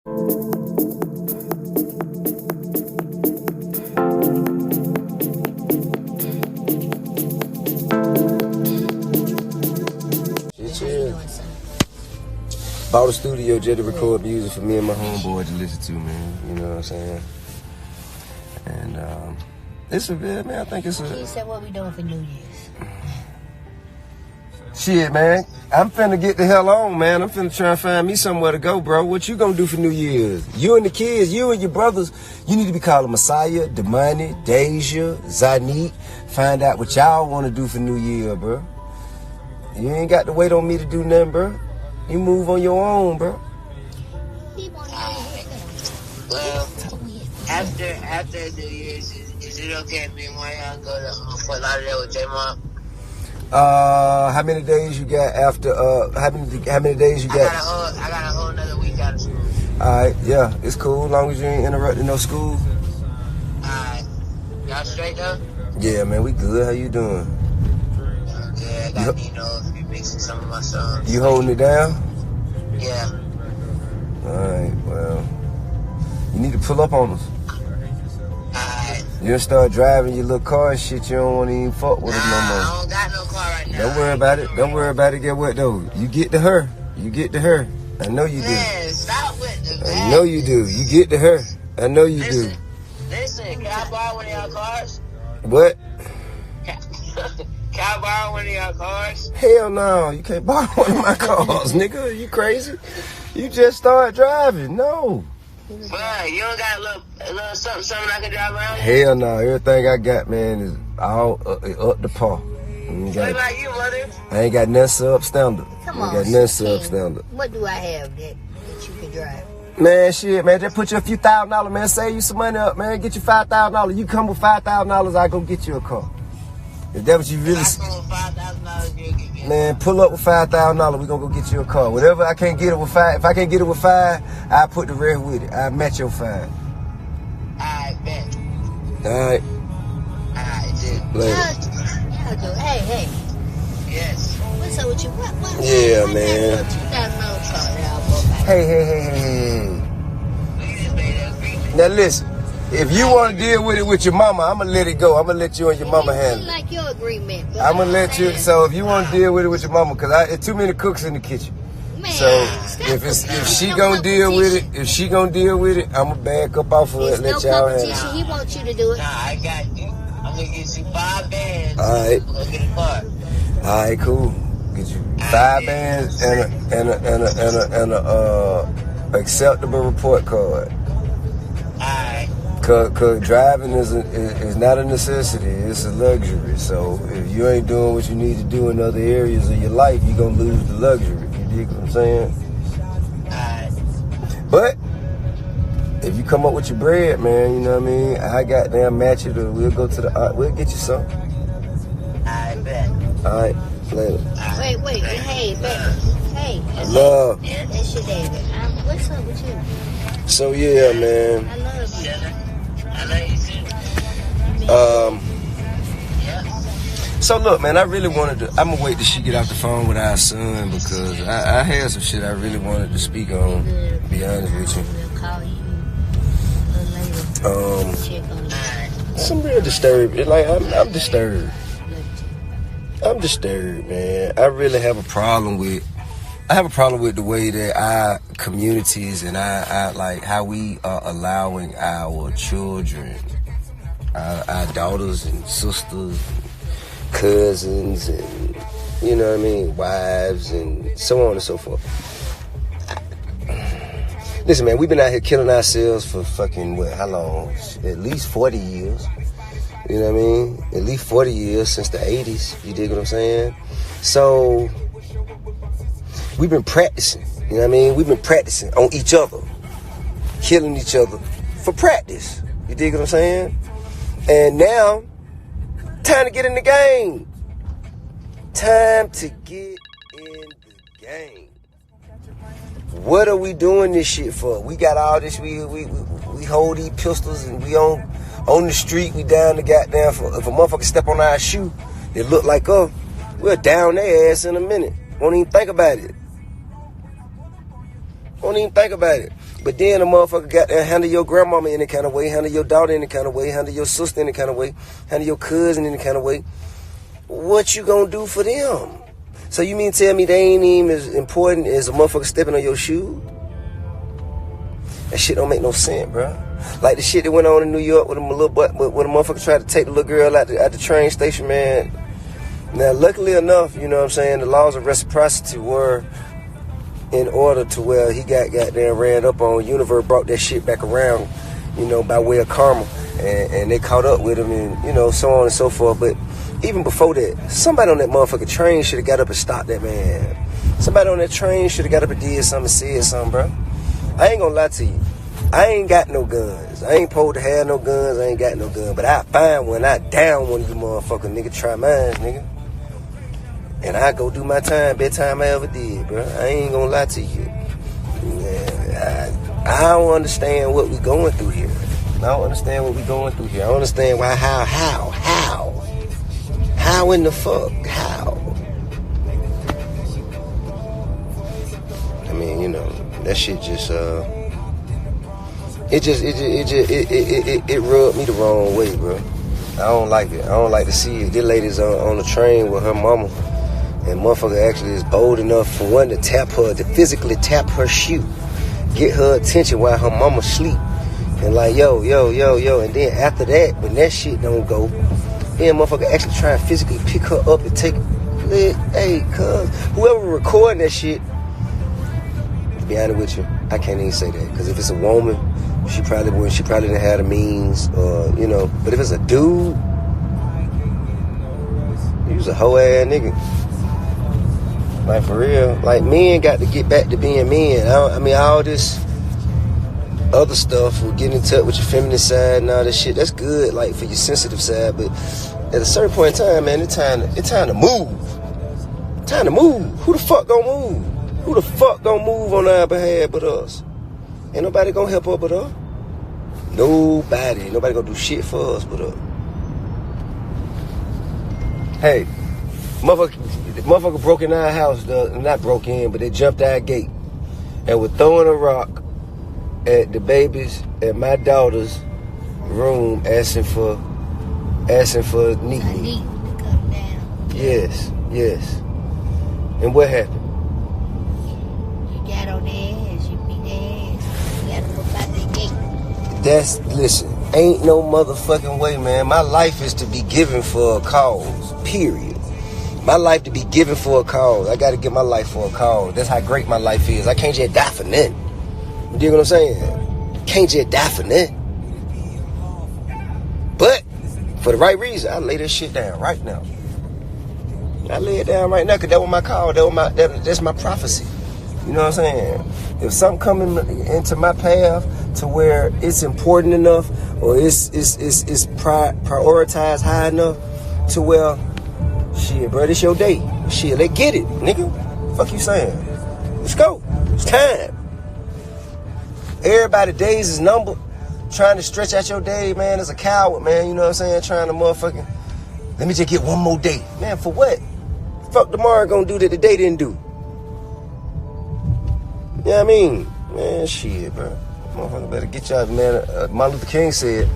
Bought a studio just to record music for me and my homeboy to listen to, man. You know what I'm saying? And it's a bit, man. I think it's a. She said, "What we doing for New Year's?" Shit, man. I'm finna get the hell on, man. I'm finna try and find me somewhere to go, bro. What you gonna do for New Year's? You and the kids, you and your brothers, you need to be calling Messiah, Damani, Deja, Zanik. Find out what y'all want to do for New Year, bro. You ain't got to wait on me to do nothing, bro. You move on your own, bro. Well, after New Year's, is it okay if me and Marion go to Fort Lauderdale with J-Mom? How many days you got after? How many days you got? I got a whole another week out of school. All right, yeah, it's cool. As long as you ain't interrupting no school. Alright, y'all straight though? Yeah, man, we good. How you doing? Yeah, I got if you mixing some of my songs. You holding it down? Yeah. All right, well, you need to pull up on us. Alright. You done start driving your little car and shit. You don't want to even fuck with us no more. I don't got no car right now. Don't worry about it. Don't worry about it. Get what though? You get to her. You get to her. I know you do. Man, stop with the bag. I know you do. You get to her. I know you do. Listen, can I borrow one of y'all cars? What? Can I borrow one of y'all cars? Hell no. You can't borrow one of my cars, nigga. You crazy? You just start driving. No. Bruh, you don't got a little something I can drive around? Hell no. Everything I got, man, is all up to par. What about you, mother? I ain't got nothing substandard. Come I on, ain't got nothing King. substandard. What do I have that you can drive? Man, shit, man, just put you a few $1,000, man. Save you some money up, man. Get you $5,000. You come with $5,000, I go get you a car. If that what you really... $5,000, you'll get me. Man, pull up with $5,000. We gonna go get you a car. Whatever I can't get it with $5. If I can't get it with $5, I put the rest with it. I match your $5. I bet. All right. Alright, dude. Later. Hey. Yes. What's up with you? What Yeah, man. Hey. Now listen, if you want to deal with it with your mama, I'm gonna let it go. I'm gonna let you and your mama handle it. Like your agreement. I'm gonna let you. So if you want to deal with it with your mama, cause it's too many cooks in the kitchen. Man, So if she gonna deal with it, I'm gonna back up off of it and let y'all handle it. He wants you to do it. Nah, I got you. I'm gonna get you 5 bands. All right. We're gonna get a car. All right, cool. Get you 5 bands and a acceptable report card. Alright. Cause driving is not a necessity; it's a luxury. So if you ain't doing what you need to do in other areas of your life, you're gonna lose the luxury. You dig what I'm saying? Alright. But if you come up with your bread, man, you know what I mean. I goddamn match it, or we'll go to the. We'll get you some. I bet. All right, later. Wait. Hey, baby. Hey. Love. That's your daddy. What's up with you? So yeah, man. I love you. I love you too. Yeah. So look, man, I really wanted to. I'm gonna wait till she get off the phone with our son because I had some shit I really wanted to speak on. To be honest with you. We'll call you a little later. Check on you. Some real disturbed. Like I'm disturbed. I'm disturbed, man. I really have a problem with. I have a problem with the way that our communities and I like how we are allowing our children, our daughters and sisters, and cousins, and you know what I mean, wives, and so on and so forth. Listen, man, we've been out here killing ourselves for fucking how long? At least 40 years. You know what I mean? At least 40 years since the 80s. You dig what I'm saying? So we've been practicing. You know what I mean? We've been practicing on each other, killing each other for practice. You dig what I'm saying? And now, time to get in the game. Time to get in the game. What are we doing this shit for? We got all this. We hold these pistols and we on the street. We down the goddamn. If a motherfucker step on our shoe, it look like we'll down their ass in a minute. Won't even think about it. But then a motherfucker got there, handle your grandmama any kind of way, handle your daughter any kind of way, handle your sister any kind of way, handle your cousin any kind of way. What you gonna do for them? So you mean tell me they ain't even as important as a motherfucker stepping on your shoe? That shit don't make no sense, bro. Like the shit that went on in New York with a little boy, when a motherfucker tried to take the little girl out the train station, man. Now, luckily enough, you know what I'm saying, the laws of reciprocity were in order to where he got there and ran up on. Universe brought that shit back around, you know, by way of karma. And they caught up with him and, you know, so on and so forth. But even before that, somebody on that motherfucking train should have got up and stopped that man. Somebody on that train should have got up and did something and said something, bro. I ain't gonna lie to you. I ain't got no guns. I ain't supposed to have no guns. I ain't got no gun. But I find one. I down one of you motherfuckers, nigga. Try mine, nigga. And I go do my time, best time I ever did, bro. I ain't gonna lie to you. I don't understand what we going through here. I don't understand what we going through here. I don't understand why, how in the fuck, how? I mean, you know, that shit just, it rubbed me the wrong way, bro. I don't like it. I don't like to see it. This lady's on the train with her mama, and motherfucker actually is bold enough for one to physically tap her shoe, get her attention while her mama sleep, and like yo, and then after that, when that shit don't go, then motherfucker actually try and physically pick her up and take, hey, cuz whoever recording that shit, to be honest with you, I can't even say that, because if it's a woman, she probably didn't have the means, or you know. But if it's a dude, he was a hoe ass nigga. Like for real, like men got to get back to being men. I mean, all this other stuff, with getting in touch with your feminine side and all this shit, that's good, like for your sensitive side. But at a certain point in time, man, it's time to move. Time to move. Who the fuck gonna move? Who the fuck gonna move on our behalf but us? Ain't nobody gonna help us but us. Nobody. Ain't nobody gonna do shit for us but us. Hey, motherfucker broke in our house, not broke in, but they jumped our gate and were throwing a rock at the babies at my daughter's room, asking for Neat. Come down. Yes. And what happened? You got on their ass, you beat their ass. You got to look out the gate. Listen, ain't no motherfucking way, man. My life is to be given for a cause, period. My life to be given for a cause. I got to give my life for a cause. That's how great my life is. I can't just die for nothing. You dig what I'm saying? Can't just die for nothing. But for the right reason, I lay this shit down right now. I lay it down right now because that was my call. That's my prophecy. You know what I'm saying? If something coming into my path to where it's important enough, or it's prioritized high enough to where, shit, bro, this your day. Shit, let's get it, nigga. Fuck you saying? Let's go. It's time. Everybody's days is numbered. Trying to stretch out your day, man, is a coward, man. You know what I'm saying? Trying to motherfucking, let me just get one more day. Man, for what? Fuck tomorrow gonna do that the day didn't do. You know what I mean? Man, shit, bro. Motherfucker better get y'all, man. Martin Luther King said,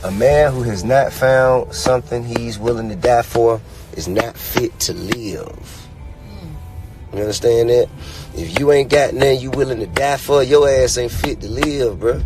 a man who has not found something he's willing to die for is not fit to live. You understand that? If you ain't got nothing you willing to die for, your ass ain't fit to live, bro.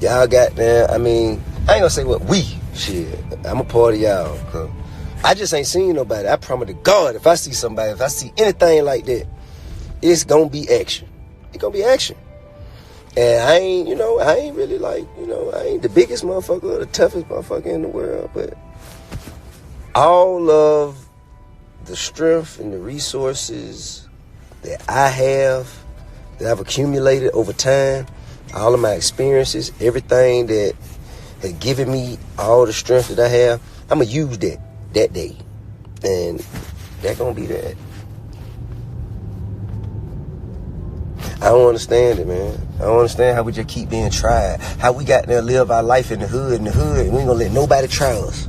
Y'all got there. I mean, I ain't gonna say what we. Shit, I'm a part of y'all. Cause I just ain't seen nobody. I promise to God, if I see somebody, if I see anything like that, it's gonna be action. It's gonna be action. And I ain't really like, I ain't the biggest motherfucker or the toughest motherfucker in the world, but all of the strength and the resources that I have, that I've accumulated over time, all of my experiences, everything that has given me all the strength that I have, I'm going to use that day. And that's going to be that. I don't understand it, man. I don't understand how we just keep being tried. How we got there live our life in the hood, and we ain't going to let nobody try us.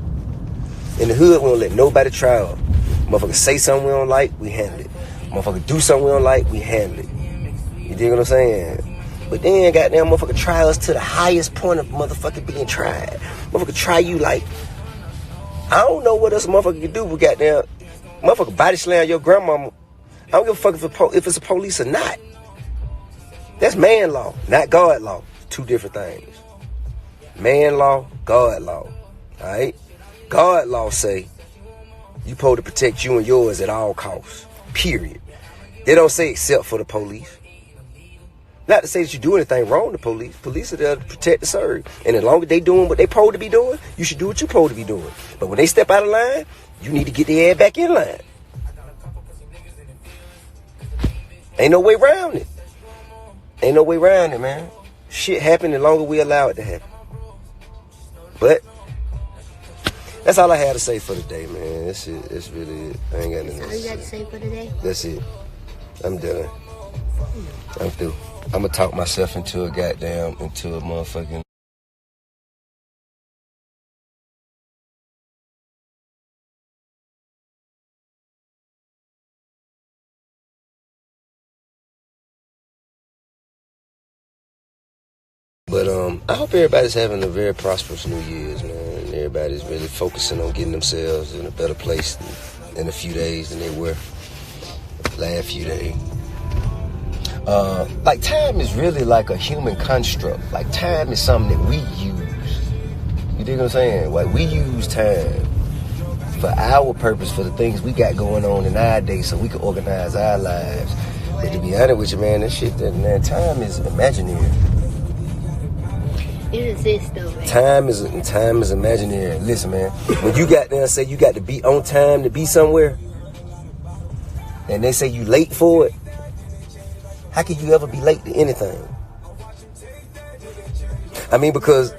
In the hood, we don't let nobody try us. Motherfuckers say something we don't like, we handle it. Motherfucker do something we don't like, we handle it. You dig what I'm saying? But then, goddamn, motherfucker try us to the highest point of motherfucking being tried. Motherfucker try you like, I don't know what else a motherfucker can do, but goddamn, motherfucker body slam your grandmama. I don't give a fuck if it's a police or not. That's man law, not God law. Two different things. Man law, God law. Alright? God law say you supposed to protect you and yours at all costs. Period. They don't say except for the police. Not to say that you do anything wrong to police. Police are there to protect and serve. And as long as they doing what they supposed to be doing, you should do what you supposed to be doing. But when they step out of line, you need to get their ass back in line. Ain't no way around it. Ain't no way around it, man. Shit happen as long as we allow it to happen. But that's all I had to say for today, man. That's it. That's really it. I ain't got nothing else. All you got to say for today? That's it. I'm done. I'm through. I'm gonna talk myself into a motherfucking. But I hope everybody's having a very prosperous New Year's, man. And everybody's really focusing on getting themselves in a better place in a few days than they were last few days. Like time is really like a human construct. Like time is something that we use. You dig what I'm saying? Like we use time for our purpose, for the things we got going on in our day, so we can organize our lives. But to be honest with you, man, time is imaginary. It exists though, man. Time is imaginary. Listen, man, when you got there and say you got to be on time to be somewhere, and they say you late for it, how can you ever be late to anything? I mean, because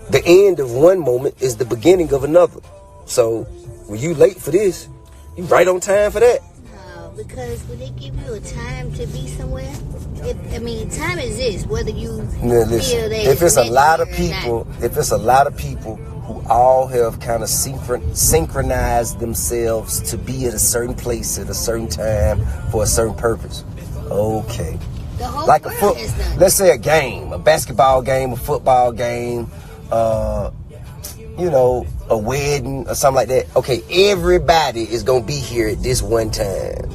the end of one moment is the beginning of another. So when you late for this, you right on time for that. No, because when they give you a time to be somewhere, time exists whether you feel that. If it's a lot of people who all have kind of synchronized themselves to be at a certain place at a certain time for a certain purpose. Okay. Like let's say a game, a basketball game, a football game, a wedding or something like that. Okay, everybody is gonna be here at this one time.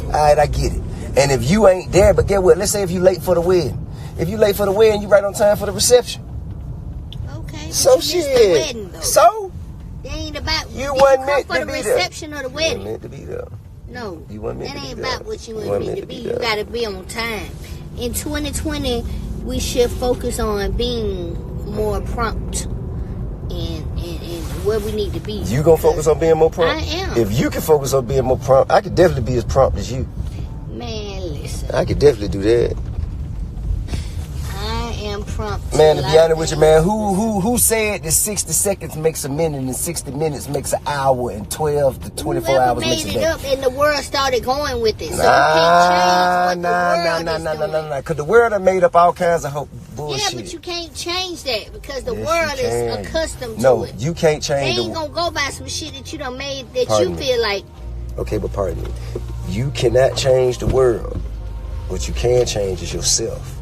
Alright, I get it. And if you ain't there, but get what? Let's say if you late for the wedding. If you late for the wedding, you right on time for the reception. Okay. So shit. The wedding, though. So? It ain't about you wasn't meant for to the be reception there. or the wedding. You wasn't meant to be there. No. You wasn't meant that to ain't be there. about what you wasn't meant to be. You gotta be on time. In 2020, we should focus on being more prompt and where we need to be. You gonna focus on being more prompt? I am. If you can focus on being more prompt, I could definitely be as prompt as you. Man, listen. I could definitely do that. I am prompt. Man, to be honest with you, man, who said that 60 seconds makes a minute and 60 minutes makes an hour and 12 to 24 hours makes a day? Whoever made it up and the world started going with it. So you can't change what the world is doing. Because the world done made up all kinds of bullshit. Yeah, but you can't change that because the world is accustomed to it. No, you can't change They ain't gonna go by some shit that you done made that Pardon you me. feel like. Okay, but pardon me. You cannot change the world. What you can change is yourself.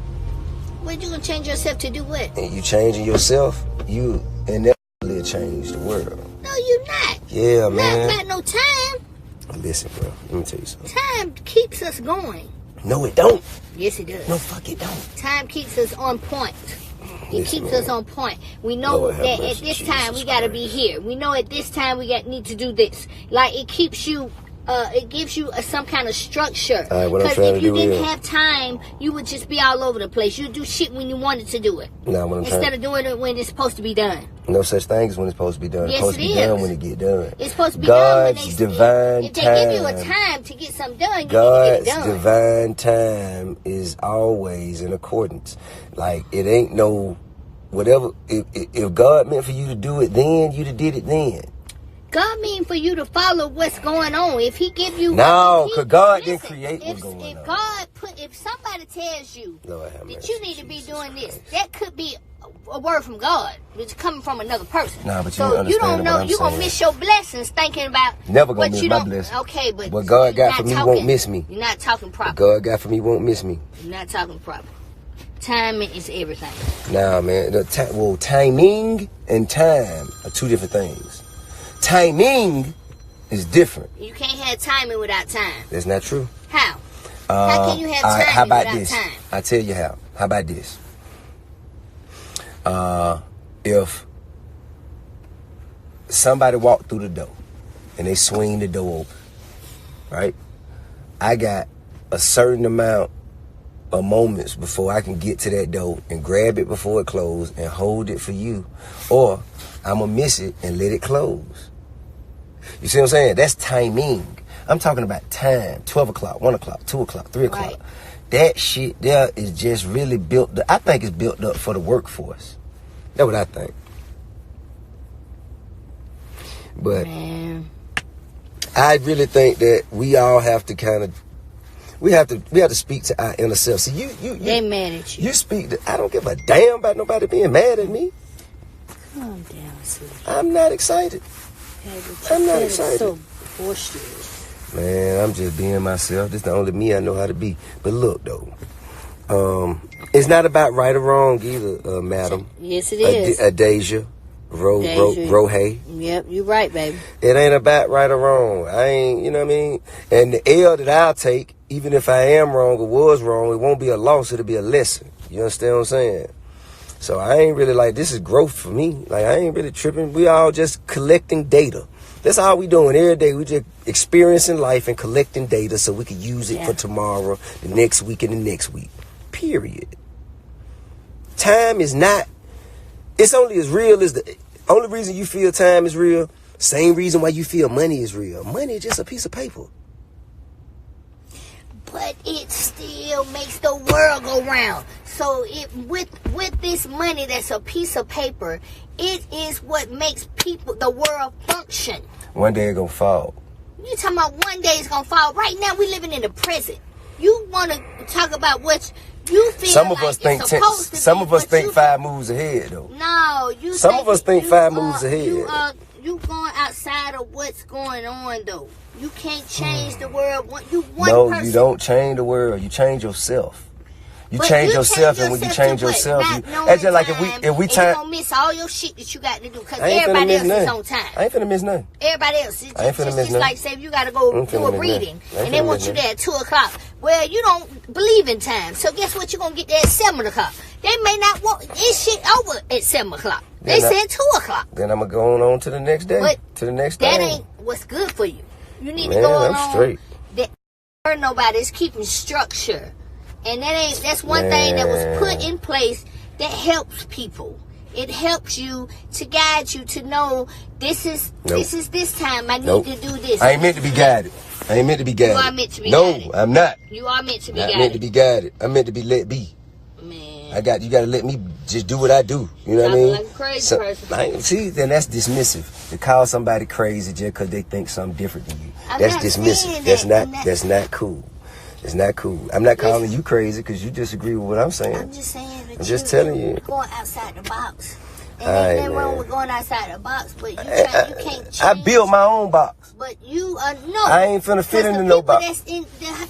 What you gonna change yourself to do what? And you changing yourself, you inevitably change the world. No, you're not. Yeah, man. Not about no time. Listen, bro. Let me tell you something. Time keeps us going. No, it don't. Yes, it does. No, fuck it don't. Time keeps us on point. It Listen, keeps man. us on point. We know Lord have that mercy, at this Jesus time we gotta be here. We know at this time we need to do this. Like it keeps you. It gives you some kind of structure. Because if you didn't have time, you would just be all over the place. You'd do shit when you wanted to do it. Instead of doing it when it's supposed to be done. No such thing as when it's supposed to be done. Yes, it's supposed to be done when it get done. It's supposed to be God's done when divine if they give you a time to get something done, you God's need to get it done. divine time is always in accordance. Like it ain't no whatever. If God meant for you to do it then, you'd have did it then. God mean for you to follow what's going on. If he give you no, because God didn't create what's going on. If somebody tells you Lord, that you need to be doing this, that could be a word from God. It's coming from another person. Nah, but so you don't know. You're going to miss your blessings thinking about never gonna miss you my blessings. Okay, but what God got for me won't miss me. You're not talking proper. What God got for me won't miss me. You're not talking proper. Timing is everything. Nah, man. Timing and time are two different things. Timing is different. You can't have timing without time. That's not true. How? How can you have timing how about without this? time? I tell you how. How about this? If somebody walked through the door and they swing the door open, right? I got a certain amount of moments before I can get to that door and grab it before it closes and hold it for you, or I'm gonna miss it and let it close. You see what I'm saying? That's timing. I'm talking about time. 12 o'clock, 1 o'clock, 2 o'clock, 3 o'clock. Right. That shit there is just really built up. I think it's built up for the workforce. That's what I think. But man, I really think that we all have to kind of we have to speak to our inner self. See, you they mad at you. You speak to, I don't give a damn about nobody being mad at me. Calm down, sweetie. I'm not excited. I'm not excited. So boisterous. Man, I'm just being myself. This is the only me I know how to be. But look, though, it's not about right or wrong either, madam. Yes, it is. Adasia, Rohay. Yep, you're right, baby. It ain't about right or wrong. I ain't, you know what I mean? And the L that I'll take, even if I am wrong or was wrong, it won't be a loss. It'll be a lesson. You understand what I'm saying? So I ain't really like, this is growth for me. Like, I ain't really tripping. We all just collecting data. That's all we doing every day. We just experiencing life and collecting data so we can use it for tomorrow, the next week, and the next week. Period. Time is not, it's only as real as the only reason you feel time is real, same reason why you feel money is real. Money is just a piece of paper. But it still makes the world go round. So with this money that's a piece of paper, it is what makes the world function. One day it's gonna fall. You talking about one day it's gonna fall? Right now we living in the present. You want to talk about what you feel? Some of like us think some of us think 5 moves ahead though. No, you. Some of us think 5 moves ahead. You going outside of what's going on though. You can't change the world. You one no, person. You don't change the world. You change yourself. You change yourself, and when you change yourself, that's just like if we time. You gonna miss all your shit that you got to do because everybody else is on time. I ain't finna miss nothing. Everybody else. It's just like say if you got to go do a reading and they want you there at 2 o'clock. Well, you don't believe in time, so guess what? You're gonna get there at 7 o'clock. They may not want this shit over at 7 o'clock. They said 2 o'clock. Then I'm gonna go on to the next day. To the next day. That ain't what's good for you. You need to go on. I'm straight. That nobody's keeping structure. And that's one thing that was put in place that helps people. It helps you to guide you to know this is this time I need to do this. I ain't meant to be guided. I ain't meant to be guided. You are meant to be guided. No, I'm not. You are meant to be guided. Not meant to be guided. I'm meant to be let be. Man. You gotta let me just do what I do. You know what I mean? Like a crazy person. See, then that's dismissive. To call somebody crazy just because they think something different than you. That's dismissive. That's not cool. It's not cool. I'm not calling you crazy because you disagree with what I'm saying. I'm just saying that I'm just telling you. Going outside the box. And there's nothing wrong with going outside the box, but you can't change. I built my own box. But you no. I ain't finna fit into no box. The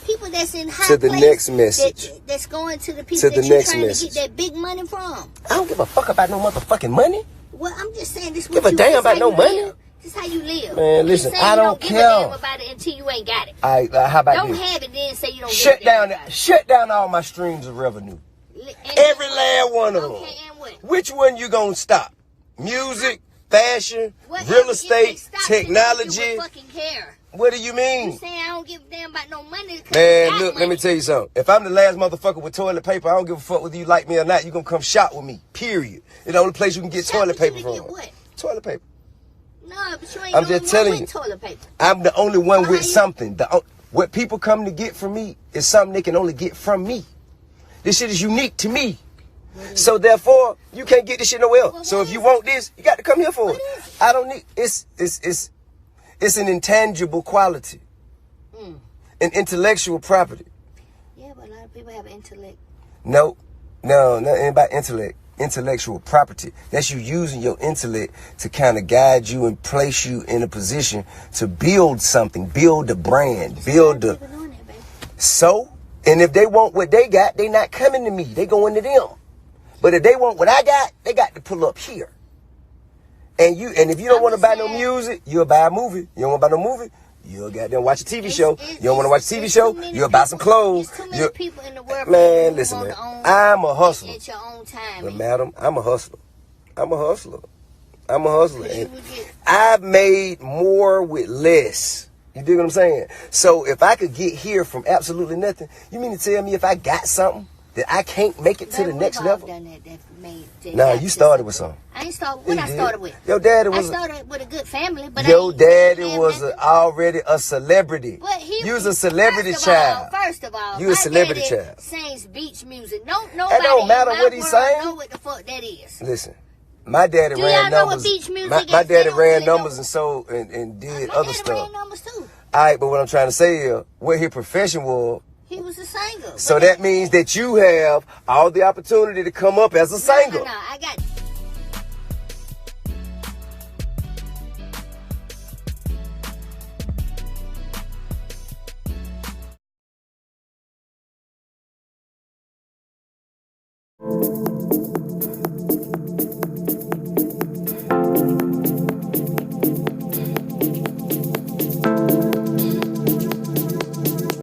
people that's in high to the next message. That's going to the people that you're trying to get that big money from. I don't give a fuck about no motherfucking money. Well, I'm just saying this. Give a damn about no money. This is how you live. Man, listen, I don't care. Give a damn about it until you ain't got it. How about don't this? have it, then say you don't. Shut down all my streams of revenue. Every last one of them. And what? Which one you gonna stop? Music, fashion, real estate, technology. Fucking care. What do you mean? You saying I don't give a damn about no money? Man, look, let me tell you something. If I'm the last motherfucker with toilet paper, I don't give a fuck whether you like me or not. You gonna come shop with me. Period. It's the only place you can get toilet paper from. What? Toilet paper. No, but you ain't I'm just telling you. Toilet paper. I'm the only one with something. What people come to get from me is something they can only get from me. This shit is unique to me. So therefore, you can't get this shit nowhere else. So if you want this, you got to come here for it. I don't need it's It's an intangible quality. An intellectual property. Yeah, but a lot of people have intellect. No, nothing about intellect. Intellectual property. That's you using your intellect to kind of guide you and place you in a position to build something, build a brand, build a... So, and if they want what they got, they not coming to me. They going to them. But if they want what I got, they got to pull up here. And if you don't want to buy no music, you'll buy a movie. You don't want to buy no movie, you'll goddamn watch a TV show. You don't want to watch a TV show, you'll buy some clothes. There's too many people in the world. Man, listen, man. I'm a hustler. At your own time. But madam, I'm a hustler. I'm a hustler. And I've made more with less. You dig what I'm saying? So if I could get here from absolutely nothing, you mean to tell me if I got something that I can't make it to the next level? Nah, you started with something. I ain't started. What I started with? Your daddy was. I started with a good family, but your daddy was already a celebrity. But you was a celebrity child. First of all, you a celebrity child. Sings beach music. Nobody. It don't matter what he sang. Know what the fuck that is? Listen, my daddy ran numbers. My daddy ran numbers and sold and did other stuff. Ran numbers too. All right, but what I'm trying to say is, what his profession was. He was a singer. So that means that you have all the opportunity to come up as a singer. No, I got.